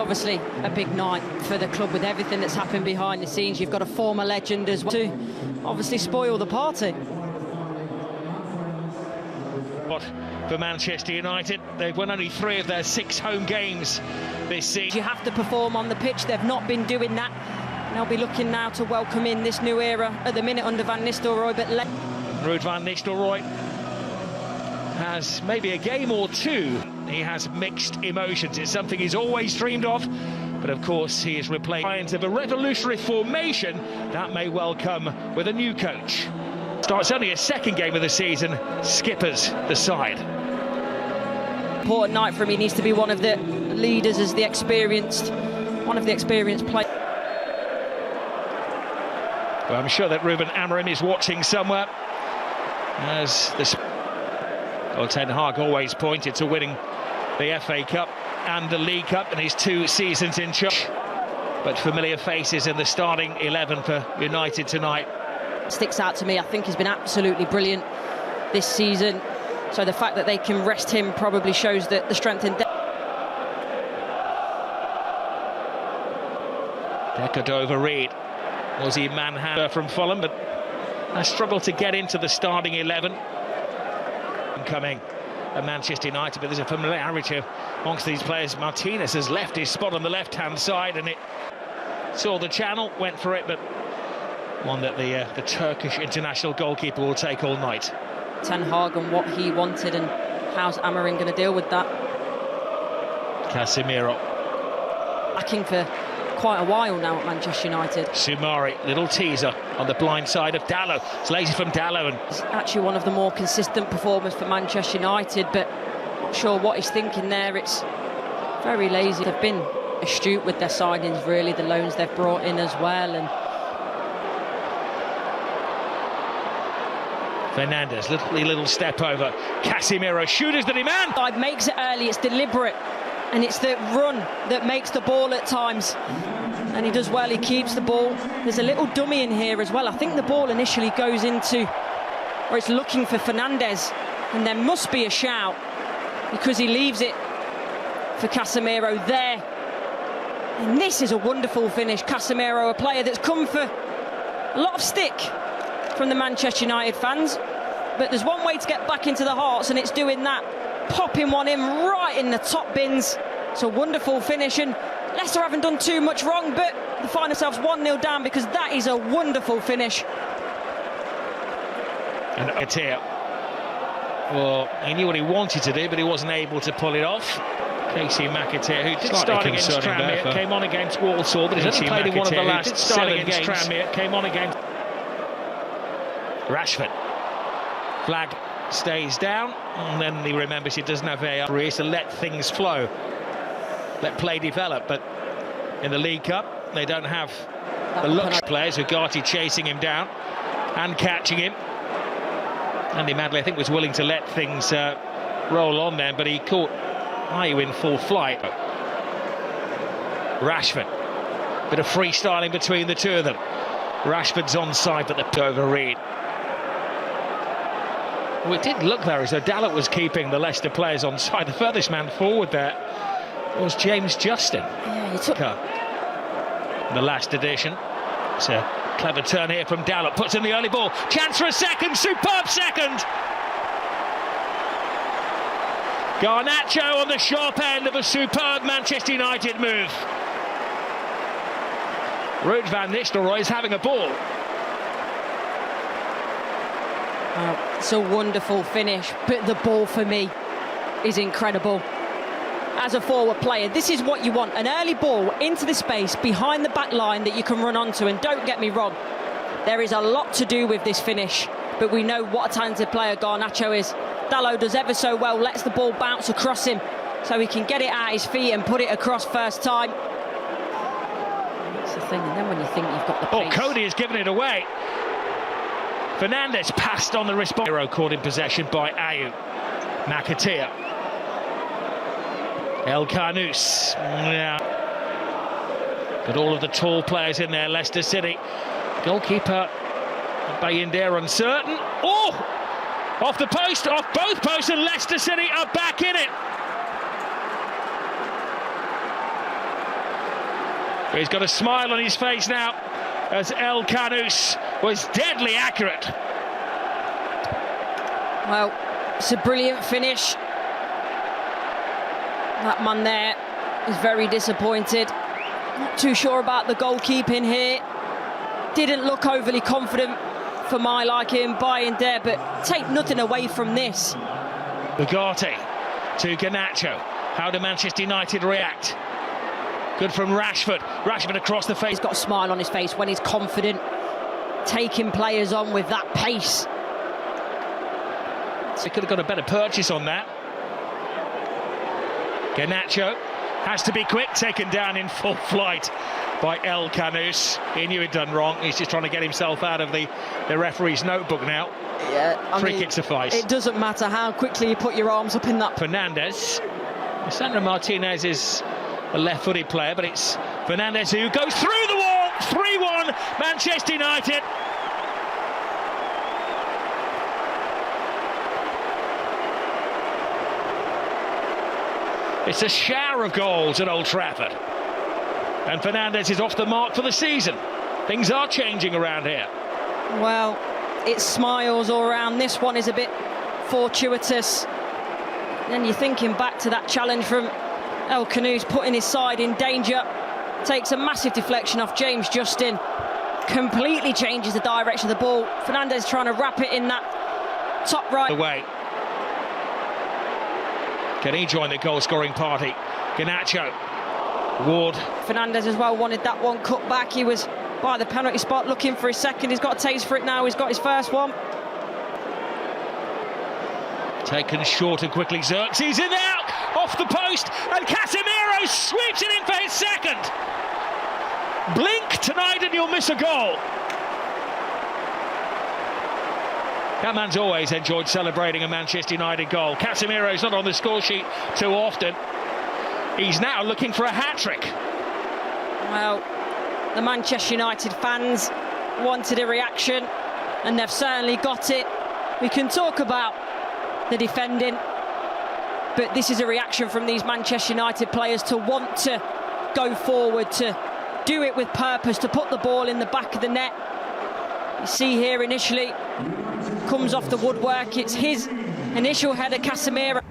obviously a big night for the club with everything that's happened behind the scenes. You've got a former legend as well to obviously spoil the party. But for Manchester United, they've won only 3 of their 6 home games this season. You have to perform on the pitch. They've not been doing that. And they'll be looking now to welcome in this new era at the minute under Van Nistelrooy. But Ruud van Nistelrooy has maybe a game or 2. He has mixed emotions. It's something he's always dreamed of. But of course, he is replacing of a revolutionary formation that may well come with a new coach. Starts only a 2nd game of the season, skippers the side. Important night for him. He needs to be one of the leaders as one of the experienced players. Well, I'm sure that Ruben Amorim is watching somewhere. As Ten Hag always pointed to winning the FA Cup and the League Cup in his 2 seasons in charge. But familiar faces in the starting 11 for United tonight. Sticks out to me. I think he's been absolutely brilliant this season. So the fact that they can rest him probably shows that the strength and depth. Decordova-Reid was he manhandler from Fulham, but has struggled to get into the starting 11. Coming at Manchester United, but there's a familiarity amongst these players. Martinez has left his spot on the left-hand side, and it saw the channel, went for it, but one that the Turkish international goalkeeper will take all night. Ten Hag and what he wanted, and how's Amorim going to deal with that? Casemiro. Lacking for quite a while now at Manchester United. Soumare, little teaser on the blind side of Dalot. It's lazy from Dalot. And it's actually one of the more consistent performers for Manchester United, but not sure what he's thinking there. It's very lazy. They've been astute with their signings, really, the loans they've brought in as well. And Fernandes, little step over. Casemiro, shooters the demand. Side makes it early, it's deliberate, and it's the run that makes the ball at times. And he does well, he keeps the ball. There's a little dummy in here as well. I think the ball initially goes into, or it's looking for Fernandes, and there must be a shout because he leaves it for Casemiro there. And this is a wonderful finish. Casemiro, a player that's come for a lot of stick from the Manchester United fans, but there's one way to get back into the hearts, and it's doing that, popping one in right in the top bins. It's a wonderful finish, and Leicester haven't done too much wrong, but they find themselves 1-0 down because that is a wonderful finish. And Katia, well, he knew what he wanted to do, but he wasn't able to pull it off. Casey McAteer, who did start against Tranmere, came on against Walsall, but he's only played in one of the last 7 games. Tranmere came on against Rashford. Flag stays down, and then he remembers he doesn't have VAR to let things flow, let play develop. But in the League Cup, they don't have the luxe players. Ugarte chasing him down and catching him. Andy Madley, I think, was willing to let things roll on then, but he caught Ayew in full flight. Rashford, bit of freestyling between the two of them. Rashford's onside, but the over-read. Well, it did look there as though Dalot was keeping the Leicester players on side. The furthest man forward there was James Justin. Yeah, he took the last edition. It's a clever turn here from Dalot. Puts in the early ball. Chance for a second. Superb second. Garnacho on the sharp end of a superb Manchester United move. Ruud van Nistelrooy is having a ball. It's a wonderful finish, but the ball for me is incredible. As a forward player, this is what you want, an early ball into the space behind the back line that you can run onto. And don't get me wrong, there is a lot to do with this finish, but we know what a talented player Garnacho is. Dalot does ever so well, lets the ball bounce across him so he can get it at his feet and put it across first time. That's the thing, and then when you think you've got the pace. Oh, Cody has given it away. Fernandes passed on the response. Caught in possession by Ayew. McAteer. El Carnous. Yeah. But all of the tall players in there, Leicester City. Goalkeeper Bayindir uncertain. Oh! Off the post, off both posts, and Leicester City are back in it. He's got a smile on his face now, as El Canus was deadly accurate. Well, it's a brilliant finish. That man there is very disappointed. Not too sure about the goalkeeping here. Didn't look overly confident for my liking, buying there, but take nothing away from this. Bugatti to Garnacho. How do Manchester United react? Good from Rashford. Rashford across the face. He's got a smile on his face when he's confident, taking players on with that pace. He could have got a better purchase on that. Garnacho has to be quick, taken down in full flight by El Canus. He knew he'd done wrong. He's just trying to get himself out of the referee's notebook now. Yeah, free kick suffice. It doesn't matter how quickly you put your arms up in that. Fernandes. Sandro Martinez is a left-footed player, but it's Fernandes who goes through the wall. 3-1 Manchester United. It's a shower of goals at Old Trafford. And Fernandes is off the mark for the season. Things are changing around here. Well, it's smiles all around. This one is a bit fortuitous. Then you're thinking back to that challenge from El Canus, putting his side in danger. Takes a massive deflection off James Justin. Completely changes the direction of the ball. Fernandes trying to wrap it in that top right. Away. Can he join the goal-scoring party? Garnacho. Ward. Fernandes as well wanted that one cut back. He was by the penalty spot looking for his second. He's got a taste for it now. He's got his first one. Taken short and quickly. Xerxes in there, off the post, and Casemiro sweeps it in for his second. Blink tonight and you'll miss a goal. That man's always enjoyed celebrating a Manchester United goal. Casemiro's not on the score sheet too often. He's now looking for a hat-trick. Well, the Manchester United fans wanted a reaction, and they've certainly got it. We can talk about the defending, but this is a reaction from these Manchester United players to want to go forward, to do it with purpose, to put the ball in the back of the net. You see here initially, comes off the woodwork, it's his initial header, Casemiro.